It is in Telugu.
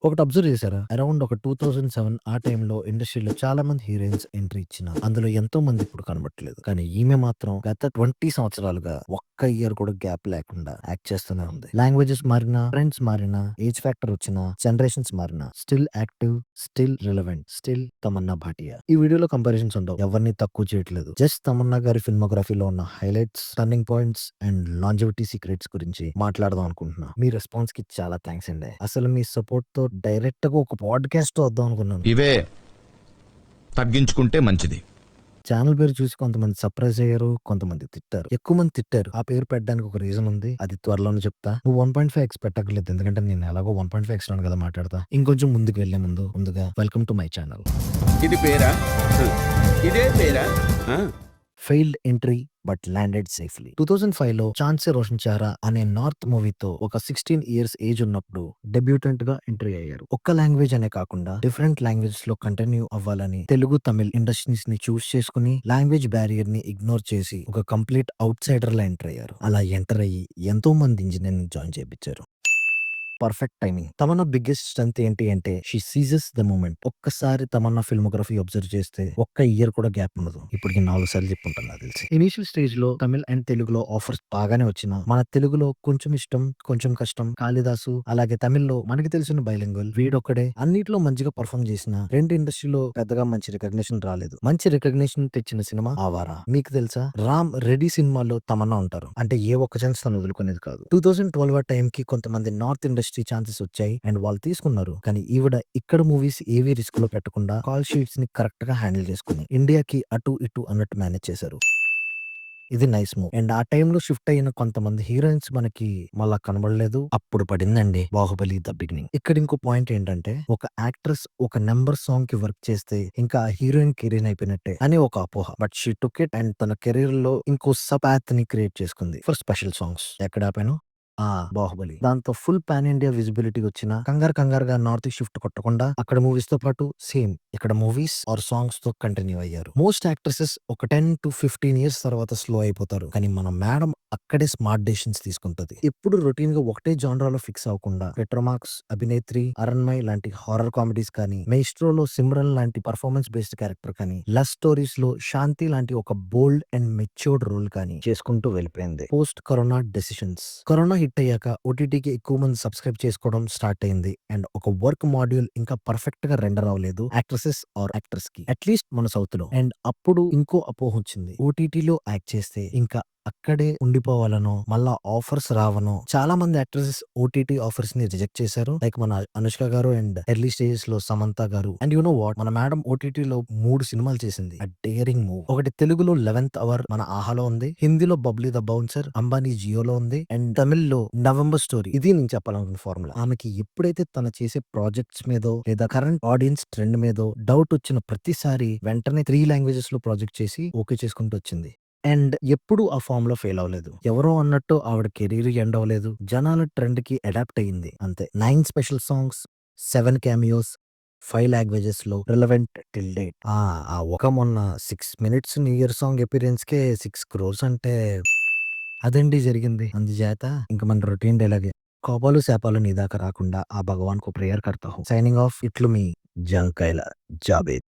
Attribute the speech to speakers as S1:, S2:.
S1: ఒకటి అబ్జర్వ్ చేశారా? అరౌండ్ ఒక 2007 ఆ టైంలో ఇండస్ట్రీలో చాలా మంది హీరోయిన్స్ ఎంట్రీ ఇచ్చిన, అందులో ఎంతో మంది ఇప్పుడు కనబడట్లేదు. కానీ ఈమె మాత్రం గత 20 సంవత్సరాలుగా ఒక్క ఇయర్ కూడా గ్యాప్ లేకుండా యాక్ట్ చేస్తూనే ఉంది. లాంగ్వేజెస్ మారినా, ట్రెండ్స్ మారినా, ఏజ్ ఫ్యాక్టర్ వచ్చినా, జనరేషన్స్ మారినా, still active, still relevant, still Tamannaah Bhatia. ఈ వీడియోలో కంపారిజన్స్ ఉండవు. ఎవరిని తక్కువ చేయట్లేదు. జస్ట్ తమన్నా గారి ఫిల్మోగ్రఫీలో ఉన్న highlights, turning points and longevity secrets గురించి మాట్లాడదాం అనుకుంటున్నా. మీ రెస్పాన్స్ కి చాలా థ్యాంక్స్ అండి. అసలు మీ సపోర్ట్ తో డైరెక్ట్ గా ఒక పాడ్కాస్ట్ వద్దాం అనుకున్నాను.
S2: ఇవే తగ్గించుకుంటే మంచిది.
S1: ఛానల్ పేరు చూసి కొంతమంది సర్ప్రైజ్ అయ్యారు, కొంతమంది తిట్టారు. ఎక్కువ మంది తిట్టారు. ఆ పేరు పెట్టడానికి ఒక రీజన్ ఉంది. అది త్వరలోనే చెప్తా. నువ్వు 1.5x పెట్టక్కర్లేదు, ఎందుకంటే నేను ఎలాగో 1.5x కదా మాట్లాడతా. ఇంకొంచెం ముందుకు వెళ్లే ముందుగా వెల్కమ్ టు మై ఛానల్.
S3: ఇది పేరా? ఇదే పేరా?
S1: Failed entry but landed safely. 2005లో ఛాన్సే రోషన్ చారా అనే నార్త్ మూవీతో ఒక 16 ఇయర్స్ ఏజ్ ఉన్నప్పుడు డెబ్యూటెంట్ గా ఎంట్రీ అయ్యారు. ఒక్క లాంగ్వేజ్ అనే కాకుండా డిఫరెంట్ లాంగ్వేజెస్ లో కంటిన్యూ అవ్వాలని తెలుగు, తమిళ్ ఇండస్ట్రీస్ ని చూస్ చేసుకుని లాంగ్వేజ్ బ్యారియర్ ని ఇగ్నోర్ చేసి ఒక కంప్లీట్ అవుట్ సైడర్ లా ఎంటర్ అయ్యారు. అలా ఎంటర్ అయ్యి ఎంతో మంది ఇంజనీరింగ్ జాయిన్ చేయించారు. Perfect timing. Tamannaah biggest strength ఏంటి అంటే షీ సీజెస్ ద మూమెంట్. ఒక్కసారి తమన్నా ఫిల్మోగ్రఫీ అబ్జర్వ్ చేస్తే ఒక్క ఇయర్ కూడా గ్యాప్ ఉండదు. ఇప్పటికి 4 సార్లు చెప్పుంటాను నాకు తెలిసి. ఇనీషియల్ స్టేజ్ లో తమిళ్ అండ్ తెలుగులో ఆఫర్స్ బాగానే వచ్చినా మన తెలుగులో కొంచెం ఇష్టం, కొంచెం కష్టం, కాళిదాసు, అలాగే తమిళ్లో మనకి తెలిసిన బైలింగ్వల్ వీడొక్కడే అన్నిట్లో మంచిగా పర్ఫామ్ చేసిన రెండు ఇండస్ట్రీలో పెద్దగా మంచి రికగ్నిషన్ రాలేదు. మంచి రికగ్నిషన్ తెచ్చిన సినిమా ఆవారా. మీకు తెలుసా, రామ్ రెడ్డి సినిమాలో తమన్నా ఉంటారు. అంటే ఏ ఒక్క ఛాన్స్ తను వదులుకునేది కాదు. 2012 టైం కి కొంతమంది నార్త్ ఇండస్ట్రీ ఛాన్సెస్ వచ్చాయి అండ్ వాళ్ళు తీసుకున్నారు. కానీ ఈవిడ ఇక్కడ మూవీస్ ఏవి రిస్క్ లో పెట్టకుండా కాల్ షీట్స్ ని కరెక్ట్ గా హ్యాండిల్ చేసుకుని ఇండియాకి అటు ఇటు అన్నట్టు మేనేజ్ చేశారు. ఇది నైస్ మూవ్. అండ్ ఆ టైంలో షిఫ్ట్ అయిన కొంతమంది హీరోయిన్స్ మనకి మళ్ళా కనబడలేదు. అప్పుడు పడిందండి బాహుబలి ద బిగినింగ్. ఇక్కడ ఇంకో పాయింట్ ఏంటంటే, ఒక యాక్ట్రెస్ ఒక నెంబర్ సాంగ్ కి వర్క్ చేస్తే ఇంకా హీరోయిన్ కెరీర్ అయిపోయినట్టే అని ఒక అపోహ. But she took it and తన కెరీర్ లో ఇంకో సబ్ పాత్ ని క్రియేట్ చేసుకుంది ఫర్ స్పెషల్ సాంగ్స్. ఎక్కడ ఆపాను? బాహుబలి. దాంతో ఫుల్ పాన్ ఇండియా విజిబిలిటీ వచ్చిన కంగారుగా నార్త్ షిఫ్ట్ కొట్టకుండా అక్కడ మూవీస్ తో పాటు సేమ్ ఇక్కడ మూవీస్ ఆర్ సాంగ్స్ తో కంటిన్యూ అయ్యారు. మోస్ట్ యాక్ట్రెసెస్ ఒక 10 to 15 ఇయర్స్ తర్వాత స్లో అయిపోతారు. కానీ మన మేడం అక్కడే స్మార్ట్ డెసిషన్స్ తీసుకుంటది. ఎప్పుడు రొటీన్ గా ఒకటే జానరాలో ఫిక్స్ అవ్వకుండా పెట్రోమాక్స్, అభినేత్రి, అరణ్మయ్ లాంటి హారర్ కామెడీస్ కానీ, మెయిస్ట్రోలో సిమ్రన్ లాంటి పర్ఫార్మెన్స్ బేస్డ్ క్యారెక్టర్ కానీ, లవ్ స్టోరీస్ లో శాంతి లాంటి ఒక బోల్డ్ అండ్ మెచ్యూర్డ్ రోల్ కానీ చేసుకుంటూ వెళ్ళిపోయింది. Post corona decisions. Corona hit అయ్యాక ఓటీటీకి ఎక్కువ మంది సబ్స్క్రైబ్ చేసుకోవడం స్టార్ట్ అయింది. అండ్ ఒక వర్క్ మాడ్యూల్ ఇంకా పర్ఫెక్ట్ గా రెండర్ అవ్వలేదు యాక్ట్రెసెస్ ఆర్ యాక్టర్స్ కి, అట్లీస్ట్ మన సౌత్ లో. అండ్ అప్పుడు ఇంకో అపోహ వచ్చింది, ఓటీటీలో యాక్ట్ చేస్తే ఇంకా అక్కడే ఉండిపోవాలనో, మళ్ళా ఆఫర్స్ రావనో. చాలా మంది యాక్ట్రెసెస్ ఓటీటీ ఆఫర్స్ ని రిజెక్ట్ చేశారు. లైక్ మన అనుష్క గారు అండ్ ఎర్లీ స్టేజెస్ లో సమంత గారు. అండ్ యు నో వాట్, మన మేడం ఓటీటీలో 3 సినిమాలు చేసింది. అ డేరింగ్ మూవ్. ఒకటి తెలుగులో 11th అవర్ మన ఆహాలో ఉంది, హిందీలో బబ్లీ ద బౌన్సర్ అంబానీ జియోలో ఉంది, అండ్ తమిళ్లో నవంబర్ స్టోరీ. ఇది నేను చెప్పాలనుకున్న ఫార్ములా. ఆమెకి ఎప్పుడైతే తన చేసే ప్రాజెక్ట్స్ మీదో లేదా కరెంట్ ఆడియన్స్ ట్రెండ్ మీదో డౌట్ వచ్చిన ప్రతిసారి వెంటనే 3 లాంగ్వేజెస్ లో ప్రాజెక్ట్ చేసి ఓకే చేసుకుంటూ వచ్చింది. అండ్ ఎప్పుడు ఆ ఫామ్ లో ఫెయిల్ అవ్వలేదు. ఎవరో అన్నట్టు ఆవిడ కెరీర్ ఎండ్ అవ్వలేదు. జనాల ట్రెండ్ కి అడాప్ట్ అయ్యింది అంతే. 9 స్పెషల్ సాంగ్స్, 7 క్యామియోస్, 5 లాంగ్వేజెస్ లో రిలవెంట్ టిల్ డేట్. ఆ ఒక మొన్న 6 minutes new year song appearance కే 6 crores అంటే అదండి జరిగింది. అందుచేత ఇంక మన రొటీన్ డైలాగే, కోపాలు శాపాలు నీ దాకా రాకుండా ఆ భగవాన్ కు ప్రేయర్ కర్తా హూ. Signing off. ఇట్లు మీ జంకైల జాబేద్.